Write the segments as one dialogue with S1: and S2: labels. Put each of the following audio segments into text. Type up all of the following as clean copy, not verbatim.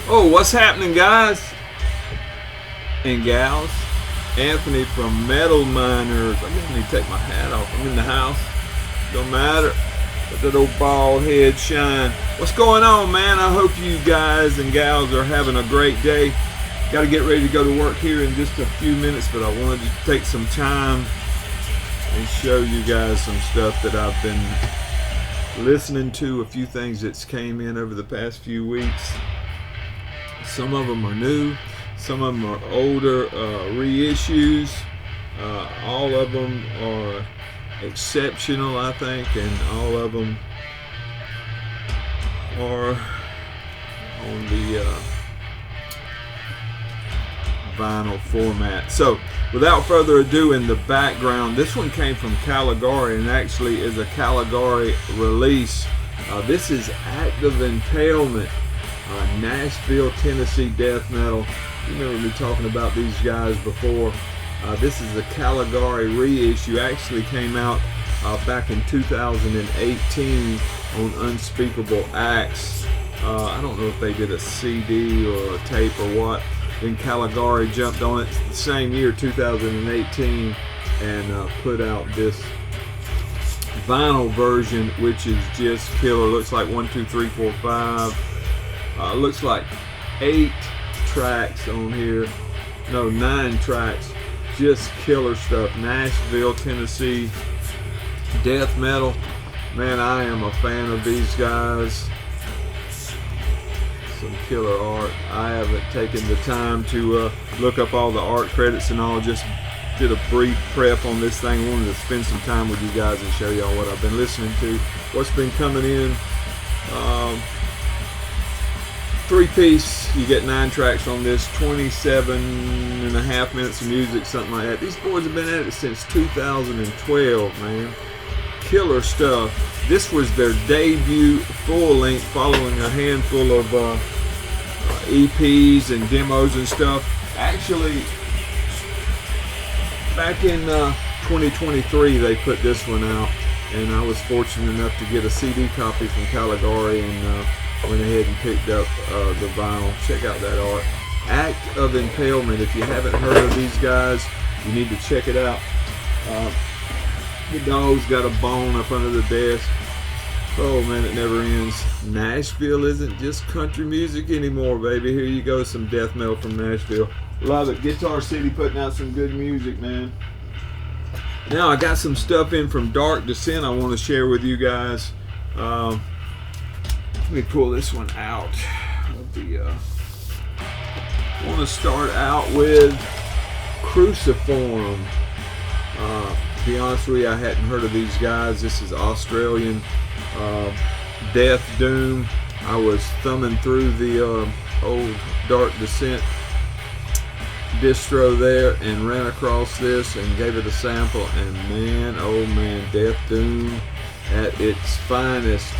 S1: Oh, what's happening, guys and gals? Anthony from Metal Miners. I just need to take my hat off. I'm in the house. Don't matter. Let that old bald head shine. What's going on, man? I hope you guys and gals are having a great day. Got to get ready to go to work here in just a few minutes, but I wanted to take some time and show you guys some stuff that I've been listening to. A few things that's came in over the past few weeks. Some of them are new, some of them are older reissues. All of them are exceptional, I think, and all of them are on the vinyl format. So without further ado, in the background, this one came from Caligari and actually is a Caligari release. This is Active Impalement, Nashville, Tennessee death metal. You remember me talking about these guys before. This is the Caligari reissue. Actually came out back in 2018 on Unspeakable Acts. I don't know if they did a CD or a tape or what. Then Caligari jumped on it the same year, 2018, and put out this vinyl version, which is just killer. Looks like 1, 2, 3, 4, 5. Looks like 8 tracks on here. No, 9 tracks. Just killer stuff. Nashville, Tennessee death metal. Man, I am a fan of these guys. Some killer art. I haven't taken the time to look up all the art credits and all. Just did a brief prep on this thing. Wanted to spend some time with you guys and show y'all what I've been listening to. What's been coming in. 3-piece, you get 9 tracks on this, 27.5 minutes of music, something like that. These boys have been at it since 2012, man. Killer stuff. This was their debut full length, following a handful of EPs and demos and stuff. Actually, back in 2023, they put this one out, and I was fortunate enough to get a CD copy from Caligari and went ahead and picked up the vinyl. Check out that art. Act of Impalement. If you haven't heard of these guys, you need to check it out. The dog's got a bone up under the desk. Oh man, it never ends. Nashville isn't just country music anymore, baby. Here you go, some death metal from Nashville. Love it. Guitar City putting out some good music, man. Now I got some stuff in from Dark Descent I want to share with you guys. Let me pull this one out. I want to start out with Cruciform. To be honest with you, I hadn't heard of these guys. This is Australian death doom. I was thumbing through the old Dark Descent distro there and ran across this and gave it a sample, and man, oh man, death doom at its finest.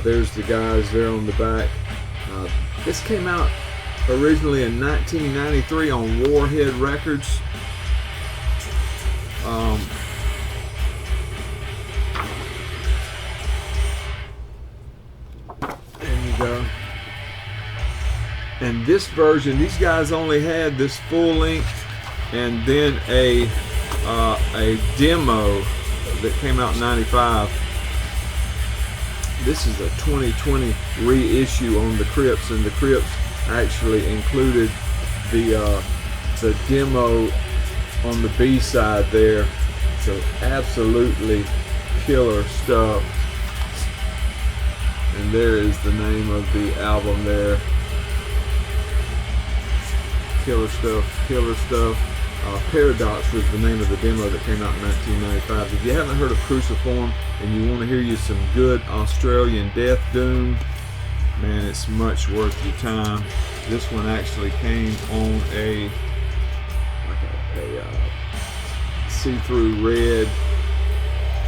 S1: There's the guys there on the back. This came out originally in 1993 on Warhead Records. There you go. And this version, these guys only had this full length and then a demo that came out in 95. This is a 2020 reissue on the Crypts, and the Crypts actually included the demo on the B side there. So absolutely killer stuff. And there is the name of the album there. Killer stuff, killer stuff. Paradox was the name of the demo that came out in 1995. If you haven't heard of Cruciform and you want to hear you some good Australian death doom, man, it's much worth your time. This one actually came on a see-through red.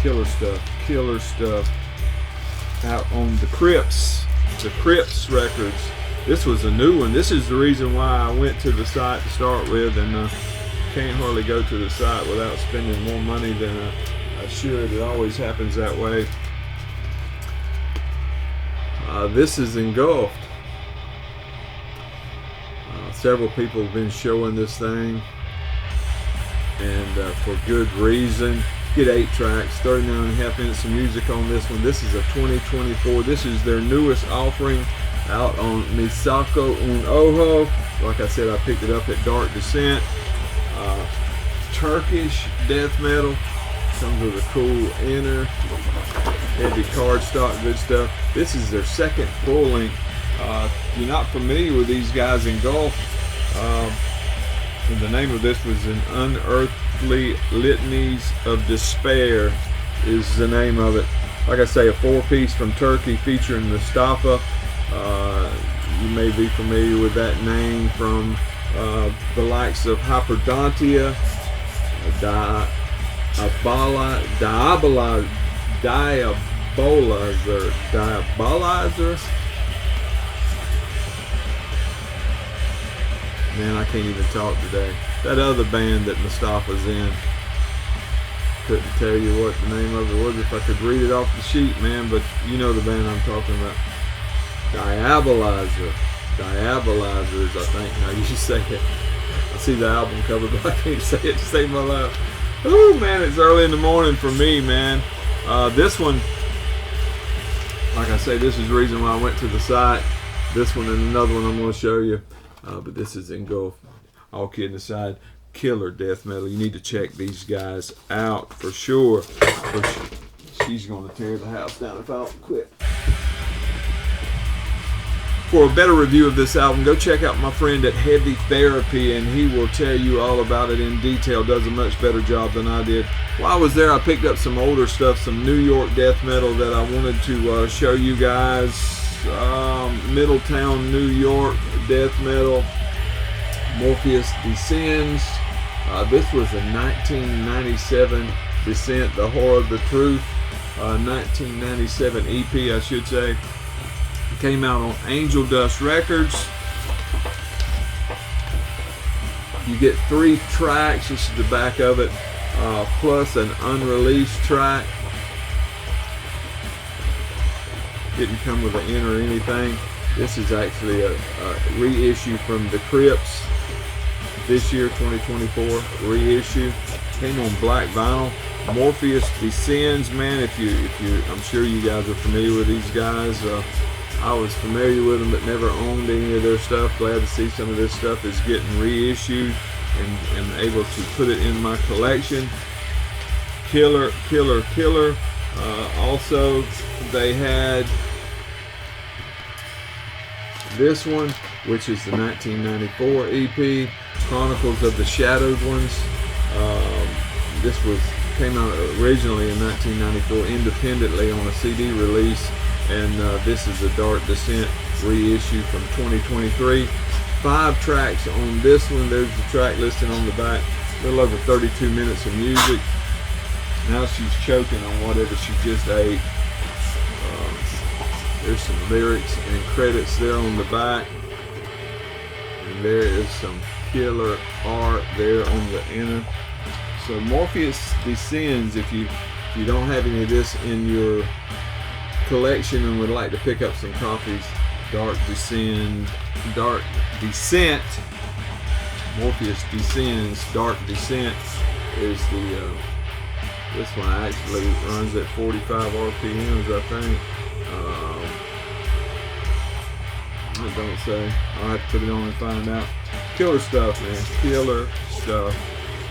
S1: Killer stuff. Out on the Crypts Records. This was a new one. This is the reason why I went to the site to start with, and can't hardly go to the site without spending more money than I should. It always happens that way. This is Engulfed. Several people have been showing this thing, and for good reason. Get 8 tracks, 39.5 minutes of music on this one. This is a 2024. This is their newest offering out on Misako Un Ojo. Like I said, I picked it up at Dark Descent. Turkish death metal. Comes with a cool inner, heavy cardstock, good stuff. This is their second full length. If you're not familiar with these guys, Engulfed, and the name of this was an Unearthly Litanies of Despair is the name of it. Like I say, a 4-piece from Turkey featuring Mustafa. You may be familiar with that name from the likes of Hyperdontia, Diabolizer. Man, I can't even talk today. That other band that Mustafa's in, couldn't tell you what the name of it was if I could read it off the sheet, man, but you know the band I'm talking about. Diabolizer is, I think, how you say it. I see the album cover, but I can't say it to save my life. Oh man, it's early in the morning for me, man. This one, like I say, this is the reason why I went to the site. This one and another one I'm going to show you. But this is Engulfed. All kidding aside, killer death metal. You need to check these guys out for sure. She's going to tear the house down if I don't quit. For a better review of this album, go check out my friend at Heavy Therapy, and he will tell you all about it in detail. Does a much better job than I did. While I was there, I picked up some older stuff, some New York death metal that I wanted to show you guys. Middletown, New York death metal. Morpheus Descends. This was a 1997 Descent, The Horror of the Truth. 1997 EP, I should say. Came out on Angel Dust Records. You get 3 tracks. This is the back of it, plus an unreleased track. Didn't come with an in or anything. This is actually a reissue from the Crypts this year, 2024 reissue. Came on black vinyl. Morpheus Descends, man. If you, I'm sure you guys are familiar with these guys. I was familiar with them, but never owned any of their stuff. Glad to see some of this stuff is getting reissued and able to put it in my collection. Killer. Also, they had this one, which is the 1994 EP, Chronicles of the Shadowed Ones. This came out originally in 1994 independently on a CD release, and this is a Dark Descent reissue from 2023. 5 tracks on this one. There's the track listing on the back. A little over 32 minutes of music. Now she's choking on whatever she just ate. There's some lyrics and credits there on the back. And there is some killer art there on the inner. So Morpheus Descends, if you don't have any of this in your collection and would like to pick up some copies, Dark Descent, Morpheus Descends, Dark Descent is the, this one actually runs at 45 RPMs, I think. I don't say. I'll have to put it on and find out. Killer stuff, man. Killer stuff.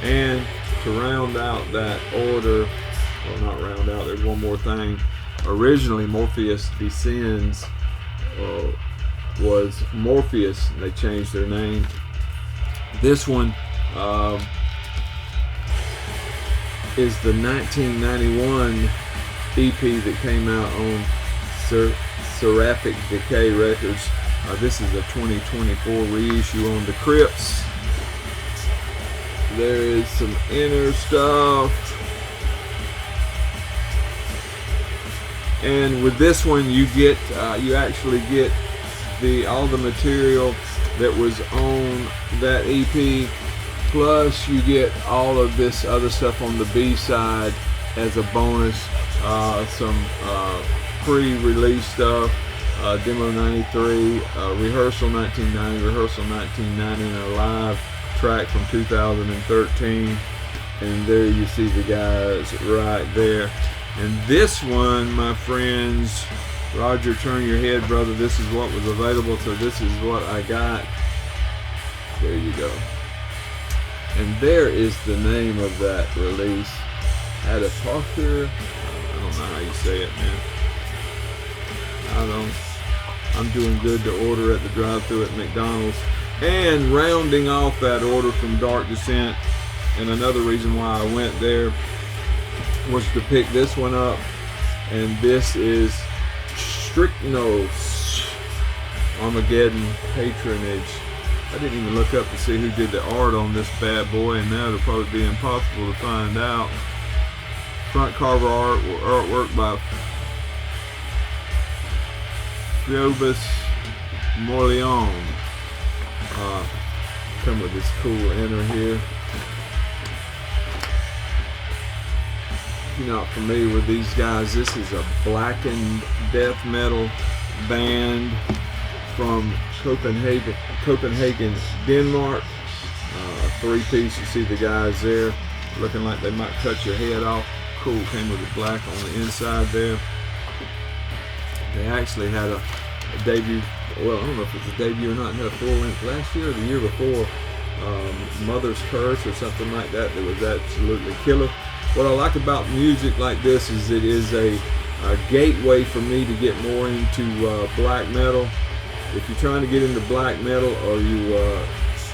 S1: And to round out that order, well, not round out, there's one more thing. Originally, Morpheus Descends was Morpheus. They changed their name. This one is the 1991 EP that came out on Seraphic Decay Records. This is a 2024 reissue on the Crypts. There is some inner stuff. And with this one, you get you actually get all the material that was on that EP, plus you get all of this other stuff on the B side as a bonus. Some pre-release stuff. Demo 93, Rehearsal 1990, Rehearsal 1990, and a live track from 2013. And there you see the guys right there. And this one, my friends, Roger, turn your head, brother. This is what was available, so this is what I got. There you go. And there is the name of that release. Adipocere. I don't know how you say it, man. I'm doing good to order at the drive-thru at McDonald's. And rounding off that order from Dark Descent, and another reason why I went there was to pick this one up. And this is Strychnos, Amageddon, Patronage. I didn't even look up to see who did the art on this bad boy, and that'll probably be impossible to find out. Front cover artwork by Phobos Morleon. Come with this cool inner here. If you're not familiar with these guys, this is a Blackened death metal band from Copenhagen, Denmark. Three-piece, you see the guys there looking like they might cut your head off. Cool, came with the black on the inside there. They actually had a debut, well, I don't know if it's a debut or not, had a full-length last year or the year before, Mother's Curse or something like that. That was absolutely killer. What I like about music like this is it is a gateway for me to get more into black metal. If you're trying to get into black metal, or you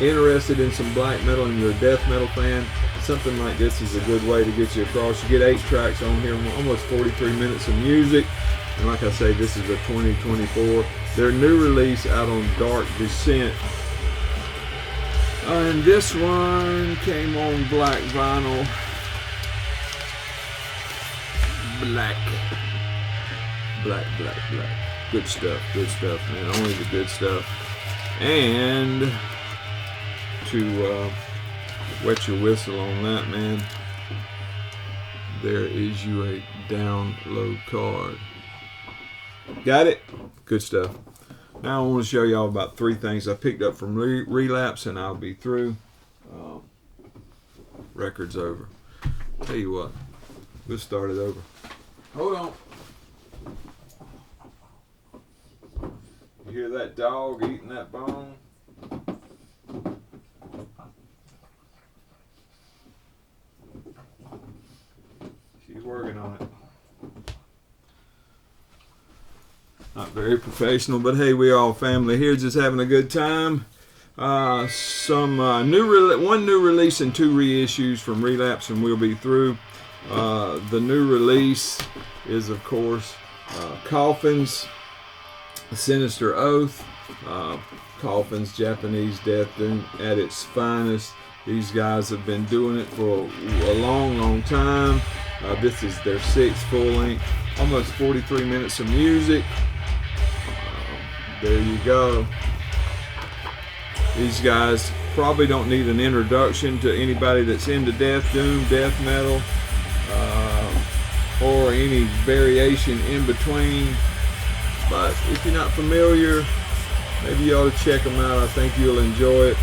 S1: interested in some black metal and you're a death metal fan, something like this is a good way to get you across. You get 8 tracks on here, almost 43 minutes of music. And like I say, this is a 2024. Their new release out on Dark Descent. And this one came on black vinyl. Black. Good stuff, man. Only the good stuff. And to wet your whistle on that, man, there is you a download card. Got it? Good stuff. Now I want to show y'all about 3 things I picked up from Relapse, and I'll be through. Record's over. Tell you what, we'll start it over. Hold on. You hear that dog eating that bone? She's working on it. Not very professional, but hey, we all family here, just having a good time. One new release and 2 reissues from Relapse, and we'll be through. The new release is, of course, Coffins, Sinister Oath. Coffins, Japanese death doom at its finest. These guys have been doing it for a long time. This is their 6th full length, almost 43 minutes of music. There you go. These guys probably don't need an introduction to anybody that's into death doom, death metal, or any variation in between. But if you're not familiar, maybe you ought to check them out. I think you'll enjoy it.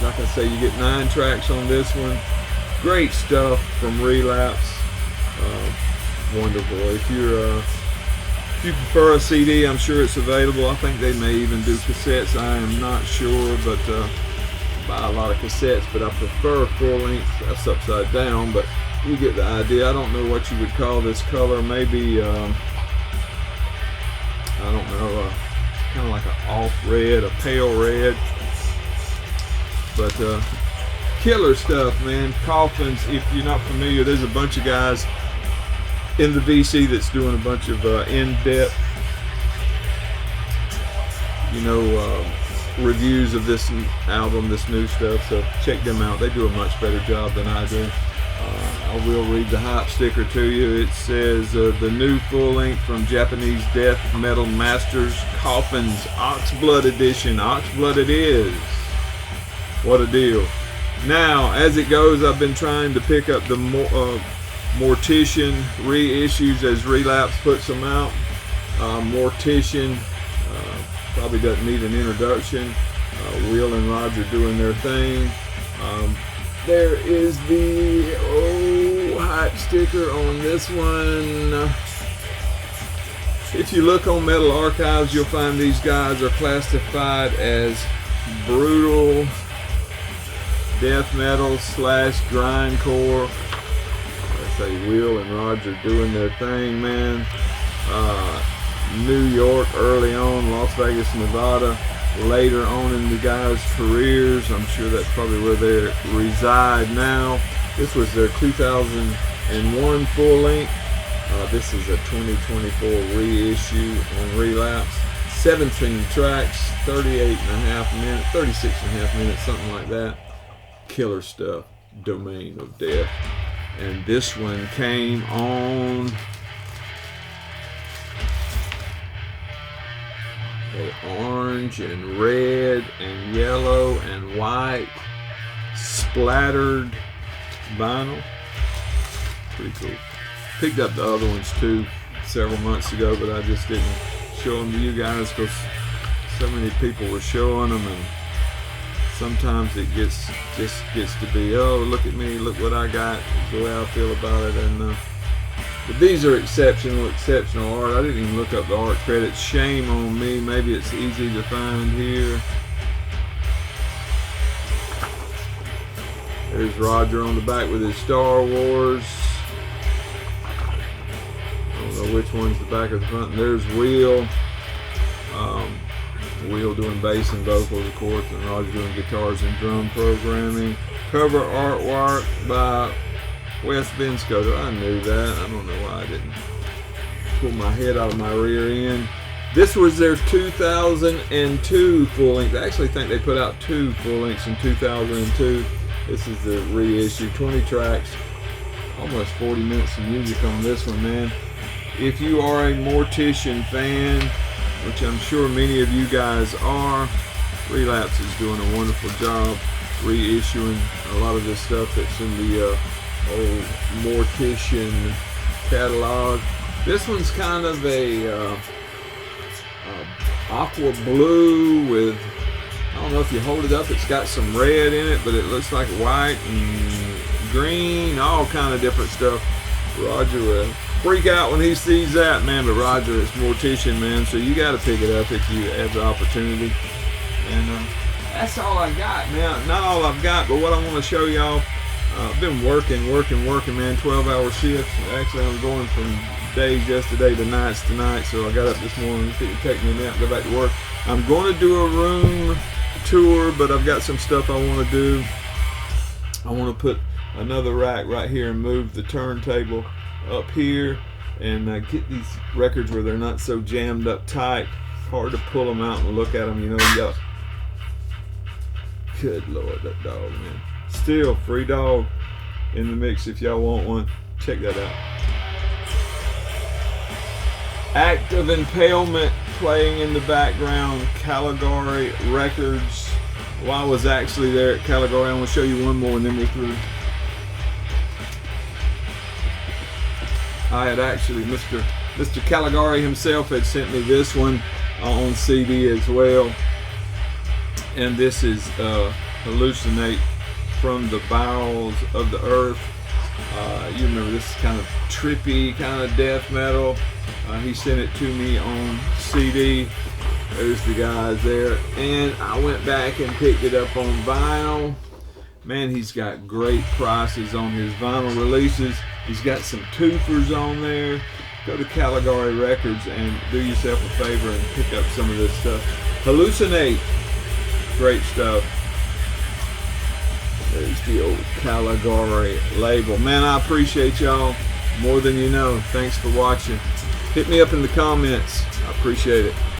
S1: Like I say, you get 9 tracks on this one. Great stuff from Relapse. Wonderful. If you prefer a CD, I'm sure it's available. I think they may even do cassettes. I am not sure, but I buy a lot of cassettes, but I prefer full length. That's upside down, but you get the idea. I don't know what you would call this color. Maybe, I don't know, kind of like an off red, a pale red. But killer stuff, man. Coffins, if you're not familiar, there's a bunch of guys in the VC that's doing a bunch of in-depth, reviews of this album, this new stuff. So check them out. They do a much better job than I do. I will read the hype sticker to you. It says the new full length from Japanese death metal masters, Coffins, Oxblood edition. Oxblood it is. What a deal. Now, as it goes, I've been trying to pick up the Mortician reissues as Relapse puts them out. Mortician, probably doesn't need an introduction. Will and Roger doing their thing. There is the hot sticker on this one. If you look on Metal Archives, you'll find these guys are classified as brutal death metal / grindcore. I say Will and Roger doing their thing, man. New York early on, Las Vegas, Nevada. Later on in the guys' careers, I'm sure that's probably where they reside now. This was their 2001 full length. This is a 2024 reissue on Relapse. 17 tracks, 38.5 minutes, 36.5 minutes, something like that. Killer stuff. Domain of Death. And this one came on orange and red and yellow and white splattered vinyl. Pretty cool. Picked up the other ones too several months ago, but I just didn't show them to you guys because so many people were showing them, and sometimes it just gets to be, oh, look at me, look what I got, the way I feel about it. And but these are exceptional art. I didn't even look up the art credits. Shame on me. Maybe it's easy to find here. There's Roger on the back with his Star Wars. I don't know which one's the back or the front. And there's Will. Will doing bass and vocals, of course, and Roger doing guitars and drum programming. Cover artwork by Wes Benscoter. I knew that. I don't know why I didn't pull my head out of my rear end. This was their 2002 full length. I actually think they put out 2 full lengths in 2002. This is the reissue, 20 tracks, almost 40 minutes of music on this one, man. If you are a Mortician fan, which I'm sure many of you guys are, Relapse is doing a wonderful job reissuing a lot of this stuff that's in the old Mortician catalog. This one's kind of a aqua blue with, I don't know if you hold it up, it's got some red in it, but it looks like white and green, all kind of different stuff. Roger will freak out when he sees that, man, but Roger is Mortician, man, so you got to pick it up if you have the opportunity. And that's all I got, man. Not all I've got, but what I want to show y'all, I've been working, man, 12-hour shifts. Actually, I'm going from days yesterday to nights tonight, so I got up this morning to take me a nap, go back to work. I'm going to do a room tour, but I've got some stuff I want to do. I want to put another rack right here and move the turntable up here and get these records where they're not so jammed up tight. Hard to pull them out and look at them, you know. You got, good Lord, that dog, man. Still, free dog in the mix if y'all want one. Check that out. Act of Impalement playing in the background. Caligari Records. Well, I was actually there at Caligari. I'm going to show you one more and then we're through. I had actually, Mr. Caligari himself had sent me this one on CD as well. And this is Hallucinate from the Bowels of the Earth. You remember this is kind of trippy, kind of death metal. He sent it to me on CD. There's the guys there. And I went back and picked it up on vinyl. Man, he's got great prices on his vinyl releases. He's got some twofers on there. Go to Caligari Records and do yourself a favor and pick up some of this stuff. Hallucinate. Great stuff. There's the old Caligari label. Man, I appreciate y'all more than you know. Thanks for watching. Hit me up in the comments. I appreciate it.